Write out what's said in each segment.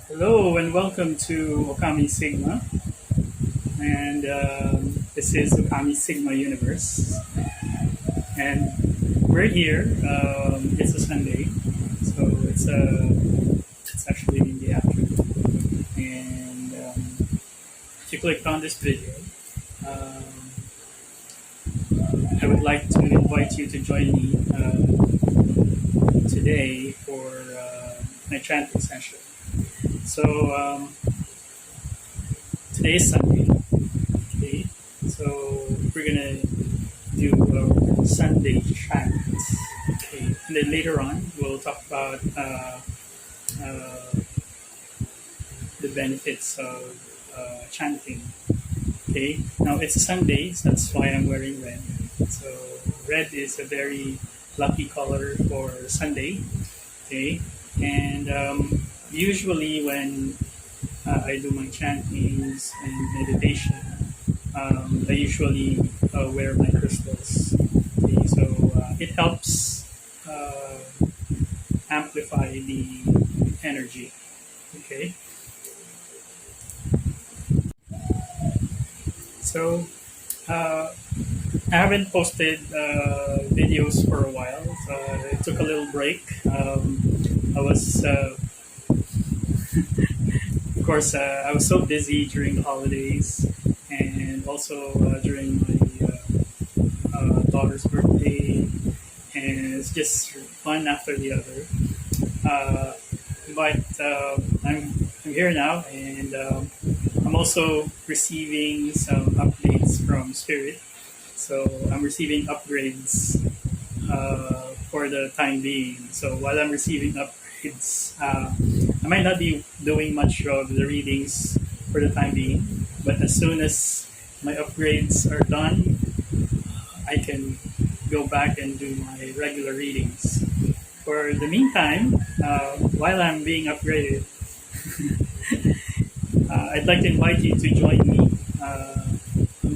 Hello and welcome to ôKAMI Sigma, and this is ôKAMI Sigma Universe, and we're here. It's a Sunday, so it's actually in the afternoon, and if you clicked on this video, um, I would like to invite you to join me today for my chanting session. So today is Sunday. Okay, so we're gonna do our Sunday chant. Okay, and then later on we'll talk about uh, the benefits of chanting. Okay, now it's a Sunday, so that's why I'm wearing red. So red is a very lucky color for Sunday. Okay, and usually when I do my chantings and meditation, I usually wear my crystals. Okay, so it helps uh, amplify the energy. Okay, so I haven't posted videos for a while. I took a little break. I was Of course, I was so busy during the holidays and also during my daughter's birthday, and it's just one after the other. Uh, but I'm here now, and I'm also receiving some updates from Spirit. So I'm receiving upgrades for the time being. So while I'm receiving upgrades, I might not be doing much of the readings for the time being, but as soon as my upgrades are done, I can go back and do my regular readings. For the meantime, while I'm being upgraded, I'd like to invite you to join me on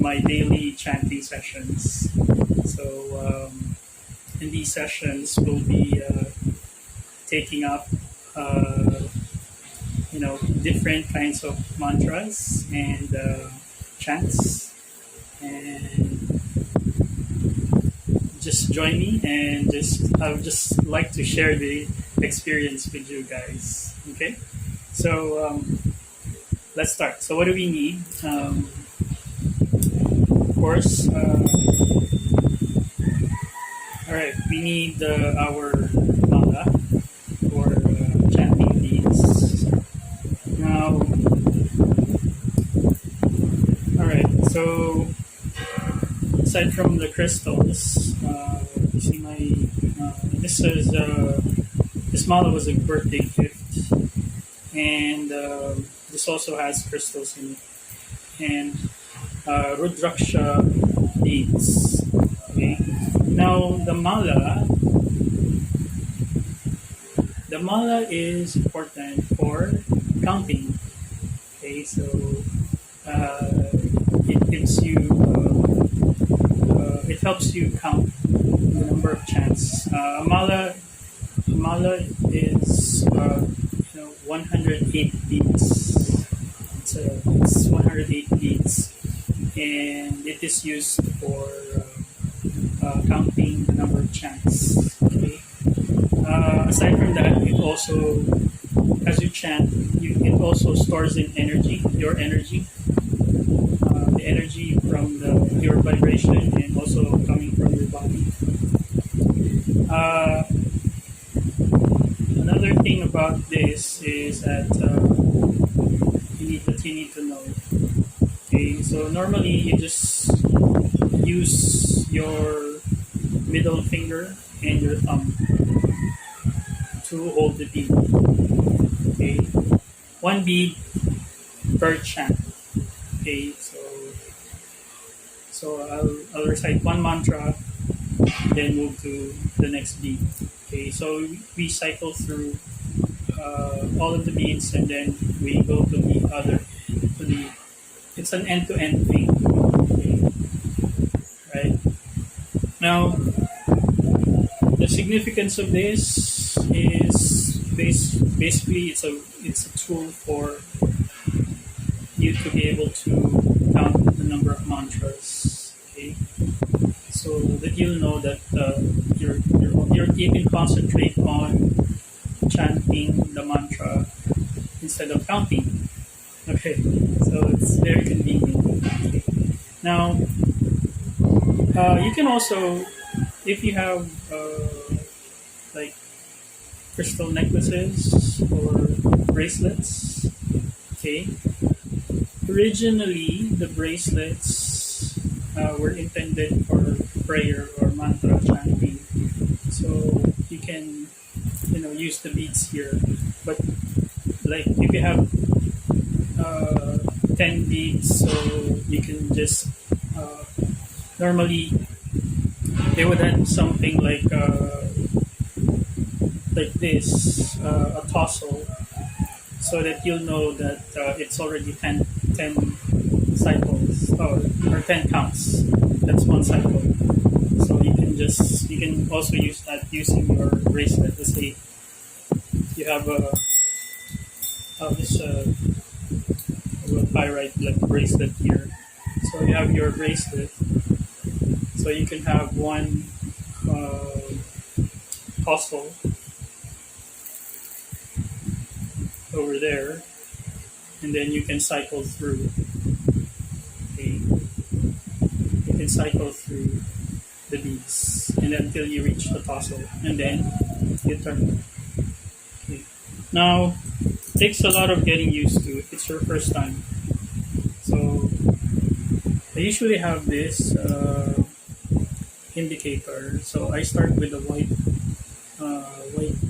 my daily chanting sessions. So, in these sessions, we'll be taking up different kinds of mantras and chants, and just join me, and I would just like to share the experience with you guys. Okay, so let's start. So what do we need? Of course, all right, we need our mala for chanting these. Now, all right. So aside from the crystals, you see my this mala was a birthday gift, and this also has crystals in it, and rudraksha beads. Okay. Now the mala is important for counting. Okay, so it gives you it helps you count the number of chants. A mala is 108 beats. It's 108 beats, and it is used for counting the number of chants. Okay. Aside from that, it also, as you chant, it also stores in energy, your energy, the energy from your vibration, and also coming from your body. Another thing about this is that you need to know. Okay, so normally you just use your middle finger and your thumb to hold the bead. Okay, one bead per chant. Okay, so I'll recite one mantra, then move to the next bead. Okay, so we cycle through all of the beads, and then we go to the other to the. It's an end-to-end thing. Okay, right now. The significance of this is basically it's a tool for you to be able to count the number of mantras. Okay, so that you'll know that you can concentrate on chanting the mantra instead of counting. Okay, so it's very convenient. Okay. Now, you can also, if you have like crystal necklaces or bracelets. Okay, originally the bracelets were intended for prayer or mantra chanting, so you can use the beads here. But like if you have 10 beads, so you can just normally they would have something like this, a tassel, so that you'll know that it's already 10 cycles, or 10 counts. That's one cycle. So you can also use that using your bracelet. Let's say you have this pyrite like bracelet here. So you have your bracelet. So you can have one tassel over there, and then you can cycle through. Okay, you can cycle through the beads, and until you reach the tassel, and then you turn. Okay. Now, it takes a lot of getting used to if it's your first time. So I usually have this indicator. So I start with the white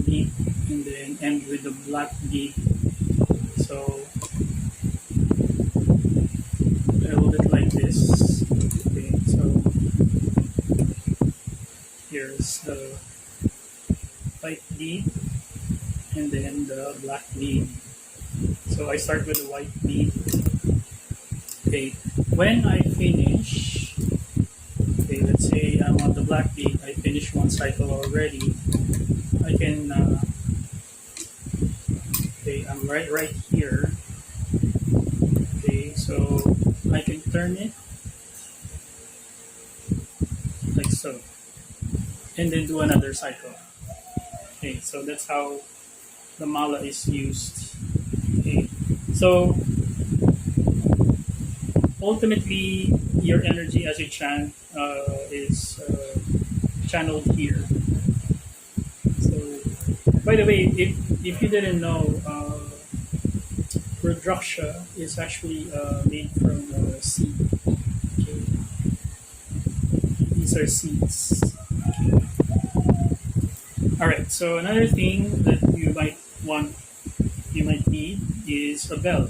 bead, and then end with the black bead. So I hold it like this. Okay, so here's the white bead and then the black bead. So I start with the white bead. Okay, when I finish, okay, let's say I'm on the black bead, I finished one cycle already. I can okay, I'm right here. Okay, so I can turn it like so, and then do another cycle. Okay, so that's how the mala is used. Okay, so ultimately your energy as you chant is channeled here. So, by the way, if you didn't know, Rudraksha is actually made from seed. Okay. These are seeds. Okay. All right. So another thing that you might need is a bell.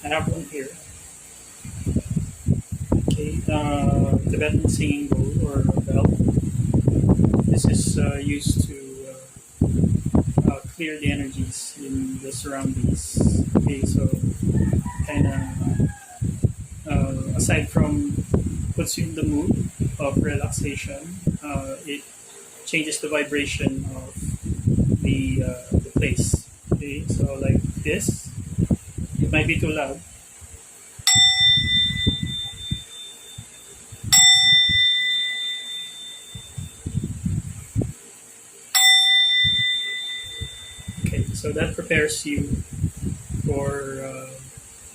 I have one here. Okay, Tibetan singing bowl or a bell. This is used to clear the energies in the surroundings. Okay, so kind of aside from puts you in the mood of relaxation, it changes the vibration of the place. Okay, so like this, it might be too loud. Okay, so that prepares you for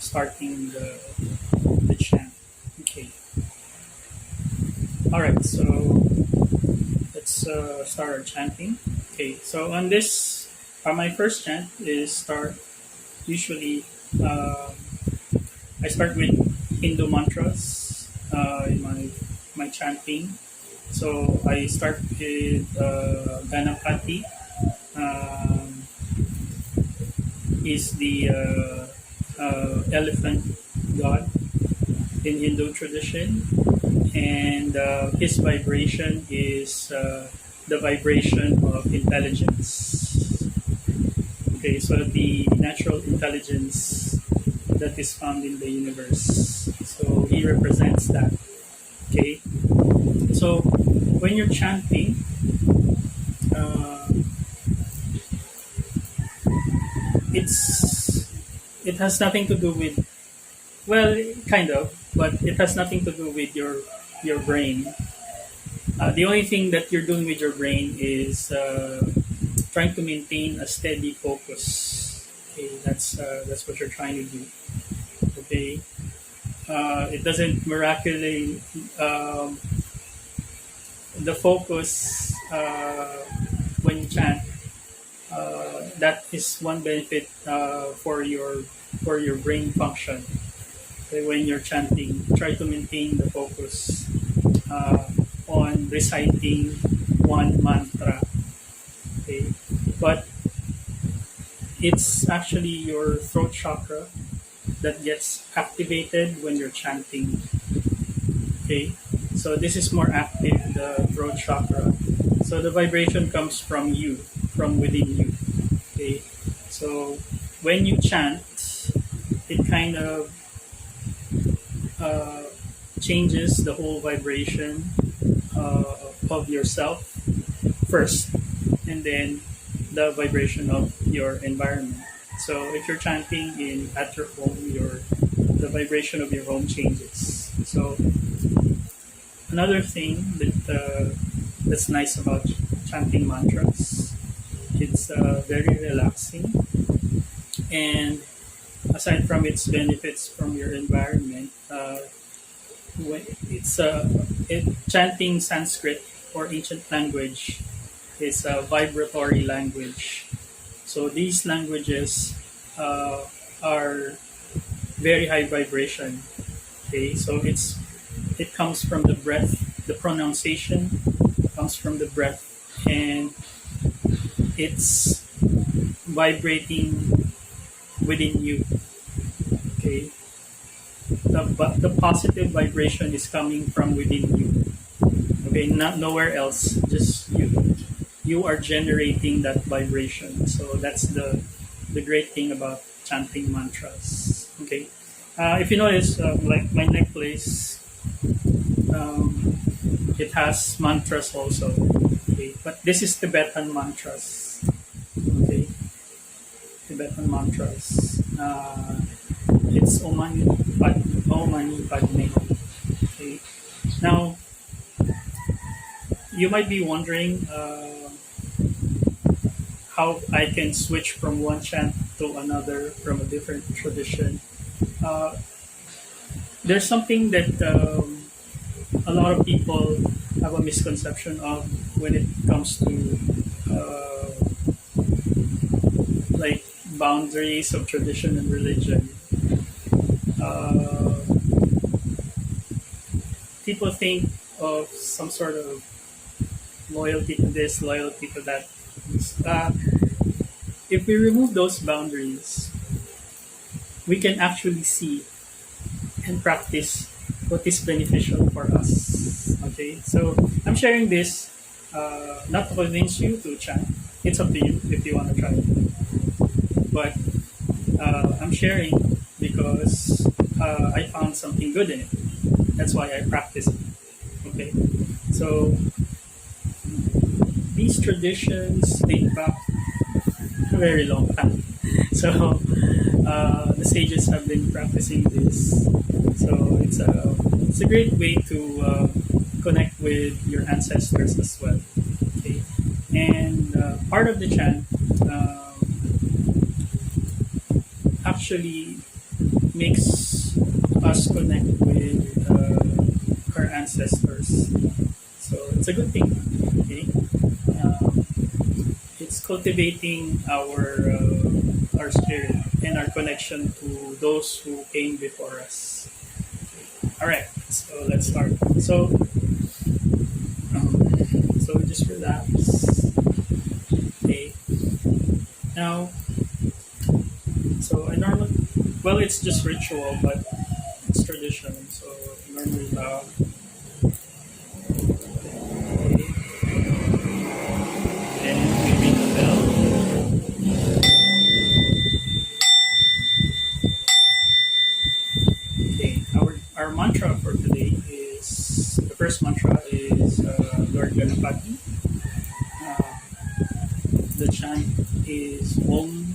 starting the chant. Okay. All right, so let's start our chanting. Okay, so on this, my first chant is usually, I start with Hindu mantras in my chanting. So I start with Ganapati. Is the elephant god in Hindu tradition, and his vibration is the vibration of intelligence. Okay, so the natural intelligence that is found in the universe. So he represents that. Okay, so when you're chanting, it's it has nothing to do with, well, kind of, but it has nothing to do with your brain. The only thing that you're doing with your brain is trying to maintain a steady focus. Okay, that's what you're trying to do. Okay, it doesn't miraculously the focus when you chant. That is one benefit for your brain function. Okay, when you're chanting, try to maintain the focus on reciting one mantra. Okay, but it's actually your throat chakra that gets activated when you're chanting. Okay, so this is more active, the throat chakra. So the vibration comes from you, from within you. Okay, so when you chant, it kind of uh, changes the whole vibration of yourself first, and then the vibration of your environment. So if you're chanting in at your home, the vibration of your home changes. So another thing that's nice about chanting mantras, it's very relaxing, and aside from its benefits from your environment, when chanting Sanskrit or ancient language is a vibratory language. So these languages are very high vibration. Okay, so it comes from the breath. The pronunciation comes from the breath, and it's vibrating within you. Okay, the positive vibration is coming from within you. Okay, not nowhere else, just you. You are generating that vibration. So that's the great thing about chanting mantras. Okay, if you notice, like my necklace, it has mantras also. Okay, but this is Tibetan mantras. Okay, Tibetan mantras. It's Omani Padme. Okay, now you might be wondering how I can switch from one chant to another from a different tradition. Uh, there's something that a lot of people have a misconception of when it comes to uh, like boundaries of tradition and religion. Uh, People think of some sort of loyalty to this, loyalty to that. Uh, if we remove those boundaries, we can actually see and practice what is beneficial for us. Okay, so I'm sharing this not to convince you to chant. It's up to you if you want to try it. But I'm sharing because I found something good in it. That's why I practice it. Okay, so these traditions date back a very long time. So the sages have been practicing this. So it's a great way to connect with your ancestors as well. Okay, and part of the chant actually makes us connect with our ancestors. So it's a good thing. Okay, it's cultivating our spirit and our connection to those who came before us. All right, so let's start. So just relax. Okay. Now, so I normally, well, it's just ritual, but it's tradition. So I normally bow. Okay. And we ring the bell. Okay. Our mantra for today is the first mantra is Lord Ganapati. Uh, the chant is Om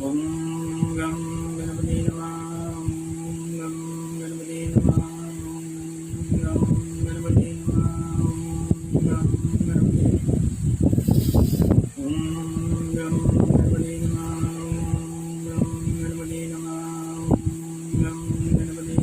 Om Gam Ganapati Namah. Om Gam Ganapati Namah. Om Gam Ganapati Namah. Om Gam Ganapati Namah. Om Gam Ganapati Namah. Om Gam Ganapati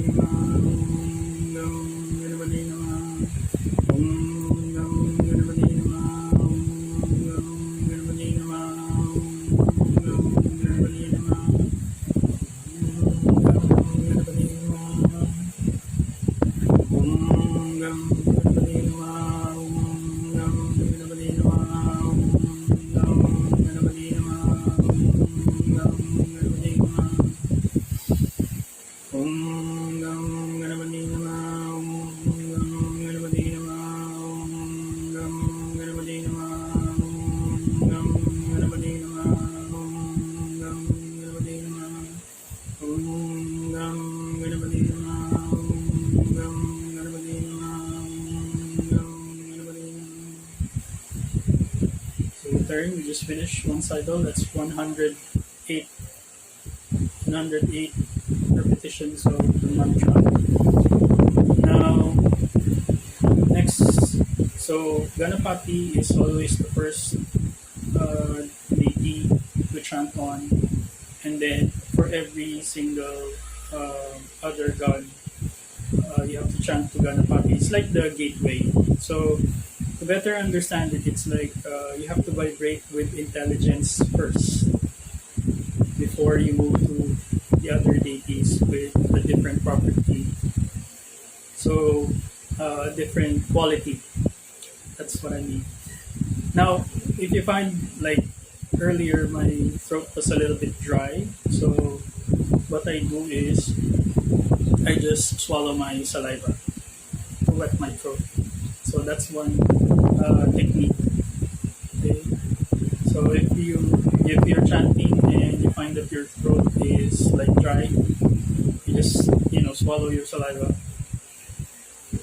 Namah. Om Gam Ganapati Namah. Om Gam Ganapati Namah. Om Gam Ganapati Namah. Om Gam Ganapati Namah. We just finished one cycle. That's 108 repetitions of the mantra. Now, next, so Ganapati is always the first deity to chant on, and then for every single other god, you have to chant to Ganapati. It's like the gateway. So to better understand it, it's like you have to vibrate with intelligence first before you move to the other deities with a different property. So, different quality. That's what I mean. Now, if you find like earlier my throat was a little bit dry, so what I do is I just swallow my saliva to wet my throat. So that's one technique. Okay. So if you're chanting and you find that your throat is like dry, you just swallow your saliva.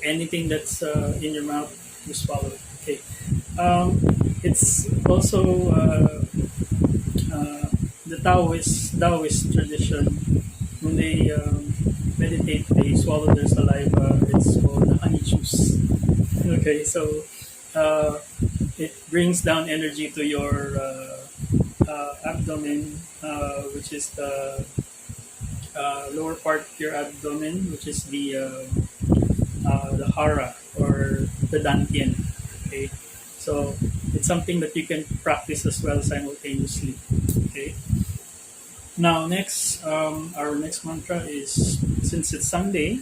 Anything that's in your mouth, you swallow it. Okay. It's also the Taoist tradition. When they meditate, they swallow their saliva. It's called the honey juice. Okay, so it brings down energy to your abdomen, which is the lower part of your abdomen, which is the hara or the dantian. Okay, so it's something that you can practice as well simultaneously. Okay. Now, next, our next mantra is, since it's Sunday,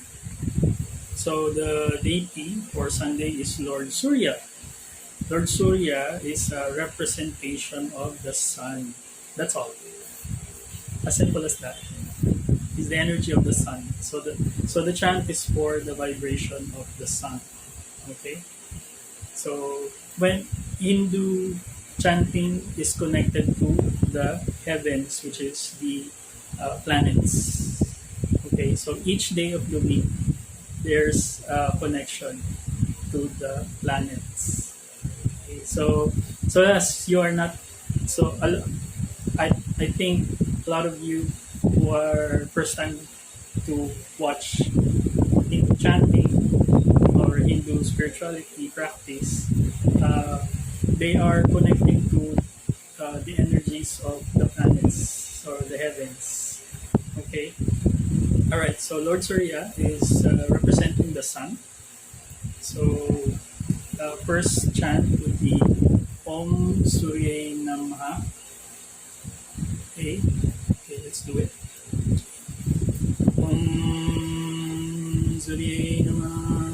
so the deity for Sunday is Lord Surya. Lord Surya is a representation of the sun. That's all. As simple as that. It's the energy of the sun. So the chant is for the vibration of the sun. Okay? So when Hindu chanting is connected to the heavens, which is the planets. Okay, so each day of the week, there's a connection to the planets. Okay, so as you are not, so I think a lot of you who are first time to watch Hindu chanting or Hindu spirituality practice, they are connecting to the energies of the planets or the heavens. Okay. All right. So Lord Surya is representing the sun. So first chant would be Om Surya Namaha. Okay. Okay. Let's do it. Om Surya Namaha.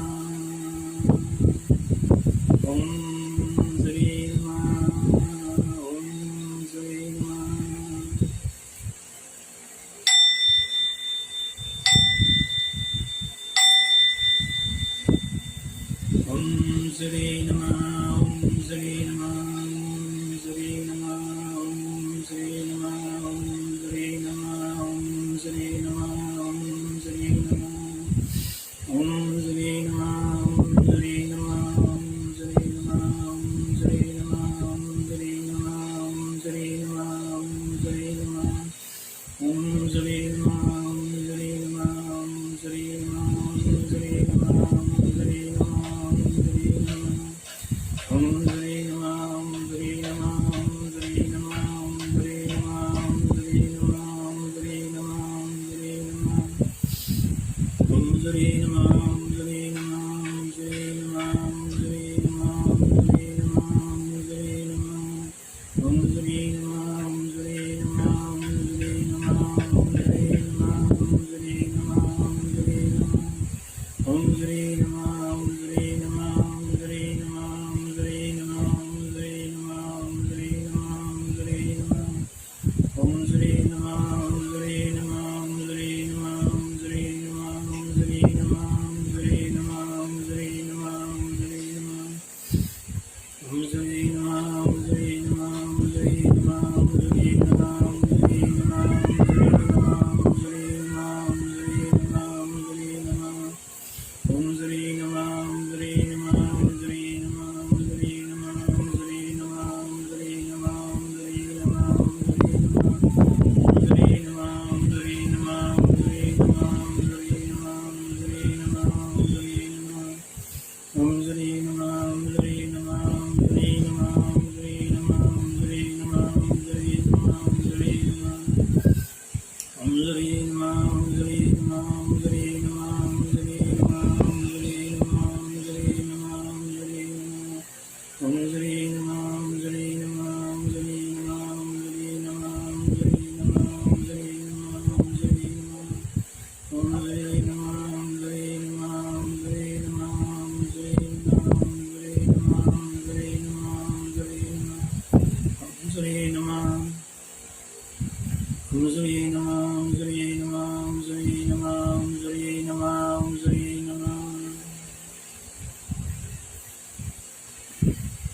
Om Om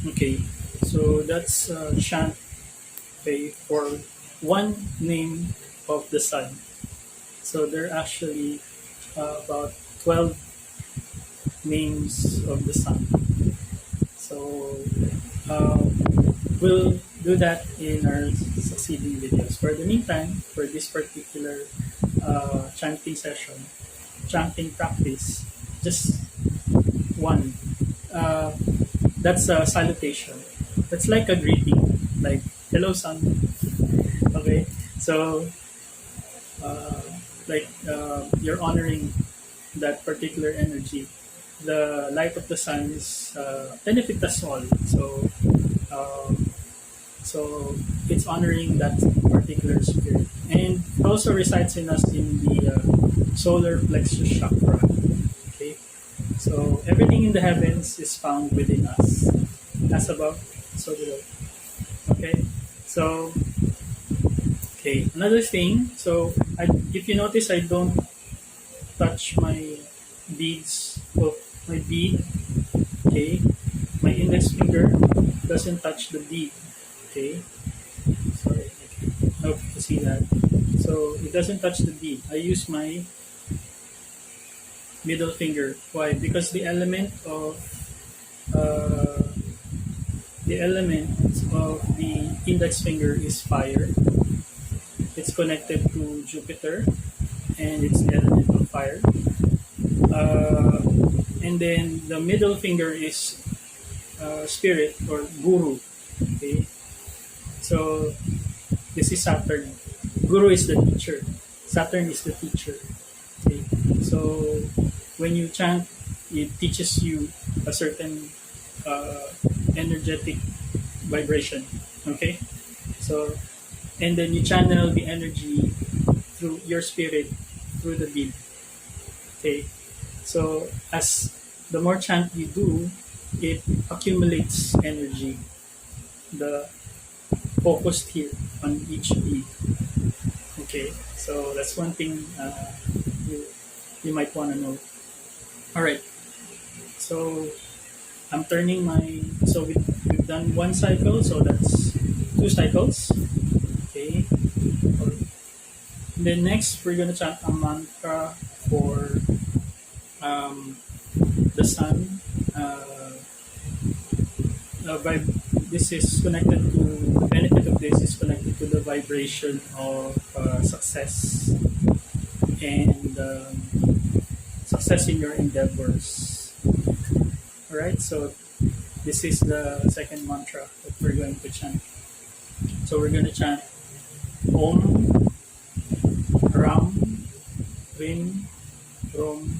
Okay, so that's chant, okay, for one name of the sun. So there are actually about 12 names of the sun. So we'll do that in our succeeding videos. For the meantime, for this particular chanting session, chanting practice, just one. Uh, that's a salutation. That's like a greeting, like "Hello, sun." Okay, so uh, you're honoring that particular energy. The light of the sun is benefit us all. Um, so it's honoring that particular spirit, and it also resides in us in the solar plexus chakra. Okay, so everything in the heavens is found within us, as above, so below. Okay, so okay, another thing. So if you notice, I don't touch my beads of my bead. Okay, my index finger doesn't touch the bead. Okay, sorry. Okay, hope you see that. So it doesn't touch the bead. I use my middle finger. Why? Because uh, the element of the index finger is fire. It's connected to Jupiter, and it's the element of fire. Uh, and then the middle finger is spirit or guru. Okay, so this is Saturn. Guru is the teacher. Saturn is the teacher. Okay, so when you chant, it teaches you a certain uh, energetic vibration. Okay, so and then you channel the energy through your spirit through the bead. Okay, so as the more chant you do, it accumulates energy. The focused here on each bead. Okay, so that's one thing you you might want to know. All right, so I'm turning my. So we've done one cycle, so that's two cycles. Okay, then next we're gonna chant a mantra for the sun. This is connected to the benefit of this is connected to the vibration of success and success in your endeavors. All right, so this is the second mantra that we're going to chant. So we're going to chant Om Ram Rim Rom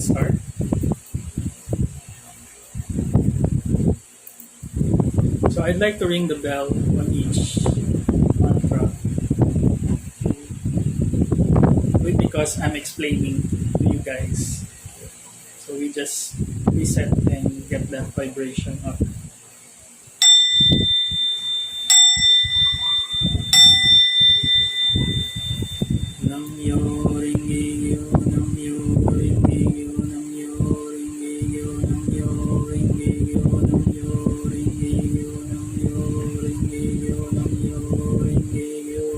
let's start. So I'd like to ring the bell on each mantra because I'm explaining to you guys. So we just reset and get that vibration up. Nam yo ring yo, nam yo ring yo, nam yo ring yo, nam yo ring yo, nam yo ring yo, nam yo ring yo, nam yo ring yo.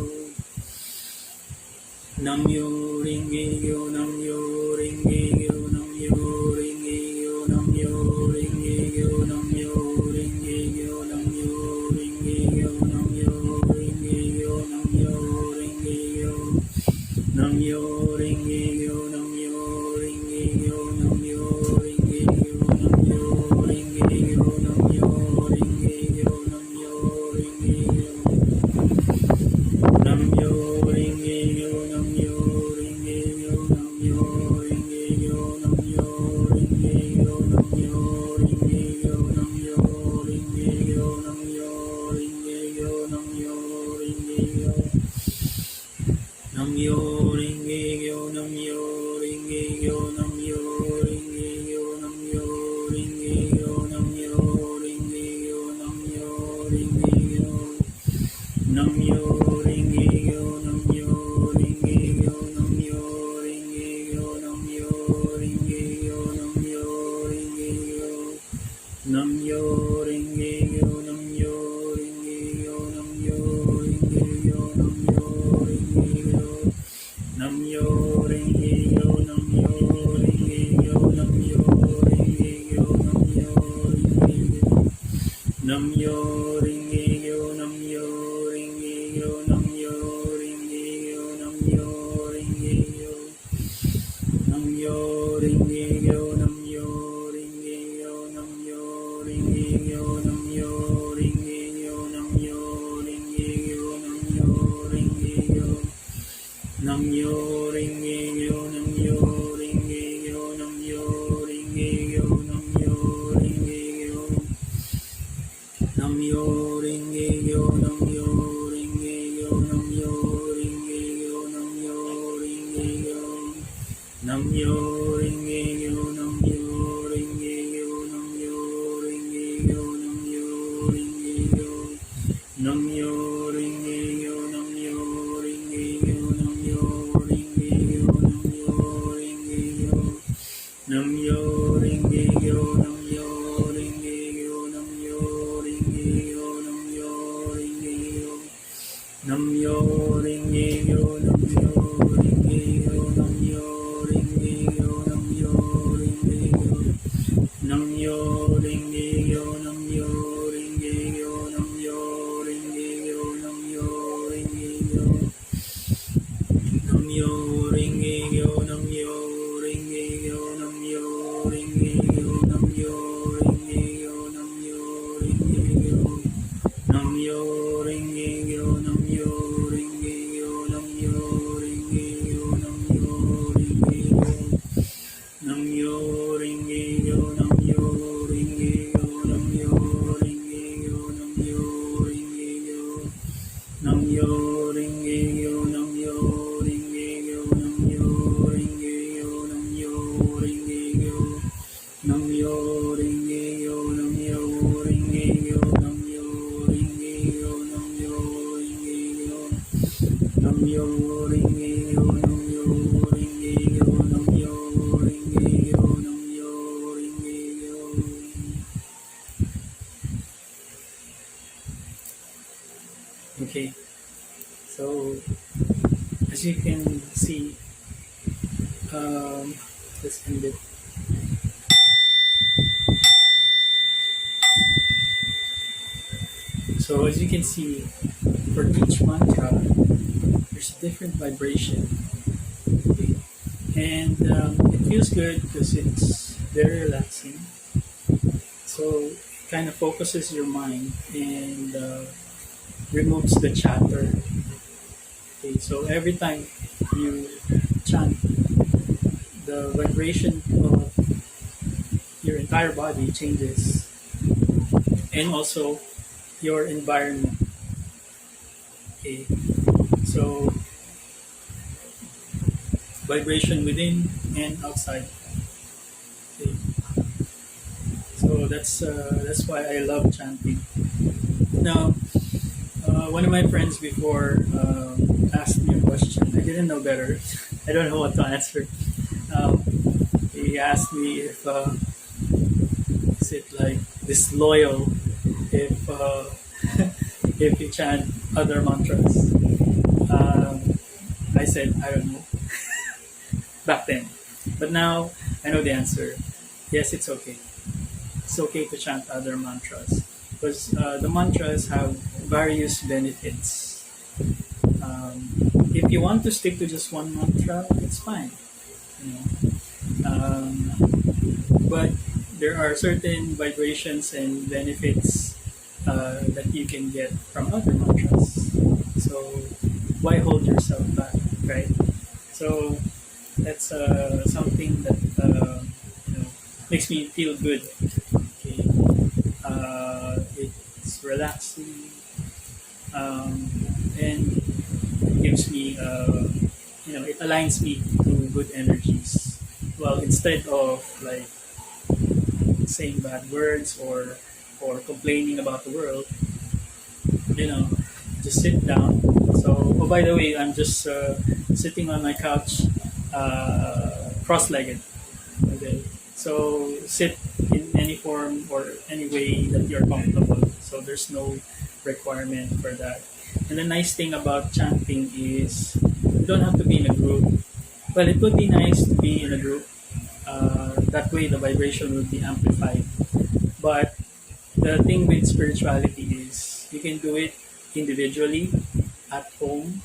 Nam yo ring yo, nam yo ring yo, nam yo ring yo, nam yo ring yo, nam yo ring yo, nam yo ring yo, nam yo ring yo, nam yo ring yo. Nam yo ring yo, nam yo ring yo, nam yo ring yo, nam yo ring yo, nam yo ring yo, nam yo ring yo. Nam yo ring yo, nam yo ring yo, nam yo ring yo, nam yo ring yo, nam yo ring yo, nam yo ring yo, nam yo ring yo, nam yo ring yo. Nam yo ring yo, nam yo ring yo, nam yo ring yo, nam yo ring yo, nam yo ring yo, nam yo ring yo. Nam yo ring yo, nam yo ring yo, nam yo ring yo, nam yo ring yo, nam yo ring yo. Nam yo ring yo, nam yo ring yo, nam yo ring yo, nam yo ring yo. Nam yo ring yo, nam yo ring yo, nam yo ring yo, nam yo ring yo. Nam yo ring yo, nam yo ring yo, nam yo ring yo, nam yo ring yo. Nam yo ring yo, nam yo ring yo, nam yo ring yo, nam yo ring yo, nam yo ring yo, nam yo ring yo. Nam yo ring yo, nam yo ring yo, nam yo ring yo, nam yo ring yo. Nam yo ring yo, nam yo ring yo, nam yo ring yo, nam yo ring yo. Nam yo ring yo, nam yo ring yo, nam yo ring yo, nam yo ring yo. Nam yo ring yo, nam yo ring yo, nam yo ring yo, nam yo ring yo. Nam yo ring yo, nam yo ring yo, nam yo ring yo, nam yo ring yo. Nam yo ring yo, nam yo ring yo, nam yo ring yo, nam yo ring yo. Nam yo ring yo, nam yo ring yo, nam yo ring yo, nam yo ring yo. Nam yo ring yo, nam yo ring yo, nam yo ring yo, nam yo ring yo, nam yo ring yo. Nam yo ring yo, nam yo ring yo, nam yo ring yo, nam yo ring yo. Nam yo ring yo, nam yo ring yo, nam yo ring yo, nam yo ring yo. Nam yo ring yo, nam yo ring yo, nam yo ring yo, nam yo ring yo. Nam yo ring yo, nam yo ring yo, nam yo ring yo, nam yo ring yo. Nam yo ring yo, nam yo ring yo, nam yo ring yo, nam yo ring yo. Okay, so as you can see, let's end it. So as you can see, for each mantra, there's a different vibration. Okay? And it feels good because it's very relaxing. So it kind of focuses your mind and removes the chatter. Okay, so every time you chant the vibration of your entire body changes, and also your environment. Okay, so vibration within and outside. Okay, so that's why I love chanting. Now, one of my friends before asked me a question. I didn't know better. I don't know what to answer. Um, he asked me if is it like disloyal if if you chant other mantras. I said I don't know back then, but now I know the answer. Yes, it's okay. It's okay to chant other mantras because the mantras have various benefits. Um, if you want to stick to just one mantra, it's fine. You know? But there are certain vibrations and benefits that you can get from other mantras. So why hold yourself back, right? So that's something that you know, makes me feel good. Okay. It's relaxing, and it gives me, it aligns me to good energies. Well, instead of like saying bad words or complaining about the world, you know, just sit down. So, oh, by the way, I'm just sitting on my couch, cross-legged. Okay, so sit in any form or any way that you're comfortable. So there's no requirement for that. And the nice thing about chanting is you don't have to be in a group. Well, it would be nice to be in a group. That way, the vibration will be amplified. But the thing with spirituality is you can do it individually, at home,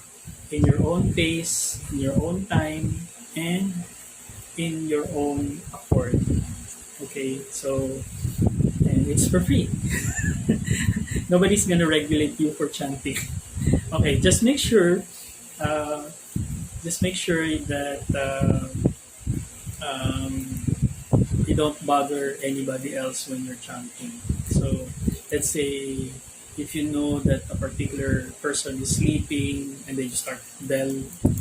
in your own pace, in your own time, and in your own accord. Okay, so and it's for free. Nobody's gonna regulate you for chanting. Okay, uh, just make sure that um, you don't bother anybody else when you're chanting. So let's say if you know that a particular person is sleeping and they just start bell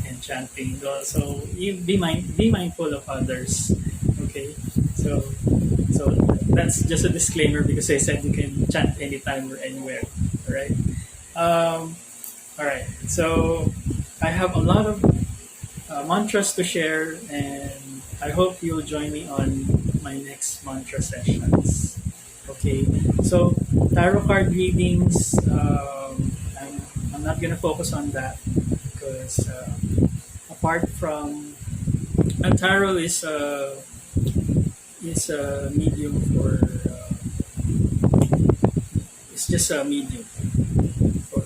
and chanting, so you be mindful of others. Okay, so so that's just a disclaimer because I said you can chant anytime or anywhere. All right. All right. So I have a lot of mantras to share, and I hope you'll join me on my next mantra sessions. Okay, so tarot card readings, I'm not gonna focus on that because apart from tarot is a medium for it's just a medium for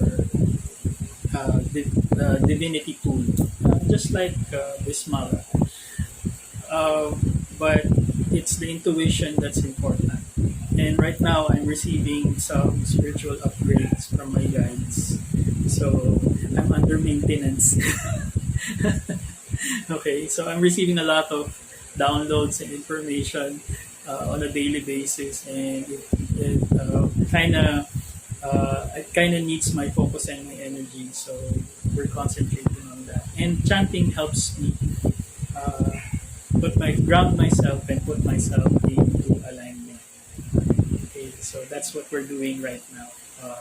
the divinity tool, just like Bismara. But it's the intuition that's important. And right now, I'm receiving some spiritual upgrades from my guides. So I'm under maintenance. Okay, so I'm receiving a lot of downloads and information on a daily basis, and it kind of needs my focus and my energy. So we're concentrating on that. And chanting helps me uh, ground myself and put myself into alignment. Okay, so that's what we're doing right now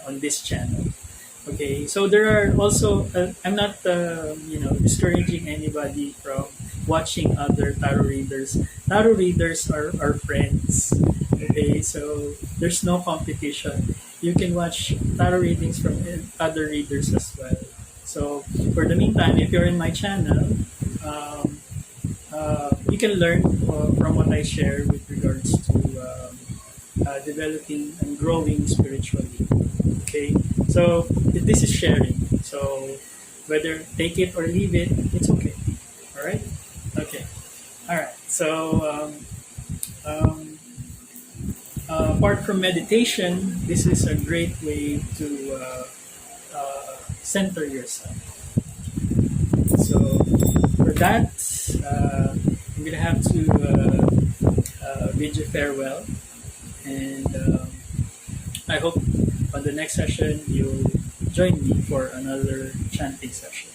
on this channel. Okay, so there are also I'm not discouraging anybody from watching other tarot readers. Tarot readers are our friends. Okay, so there's no competition. You can watch tarot readings from other readers as well. So for the meantime, if you're in my channel, um, you can learn from what I share with regards to developing and growing spiritually. Okay, so this is sharing. So whether take it or leave it, it's okay. All right. Okay. All right. So um, apart from meditation, this is a great way to center yourself. So for that, I'm gonna have to bid you farewell, and I hope on the next session you'll join me for another chanting session.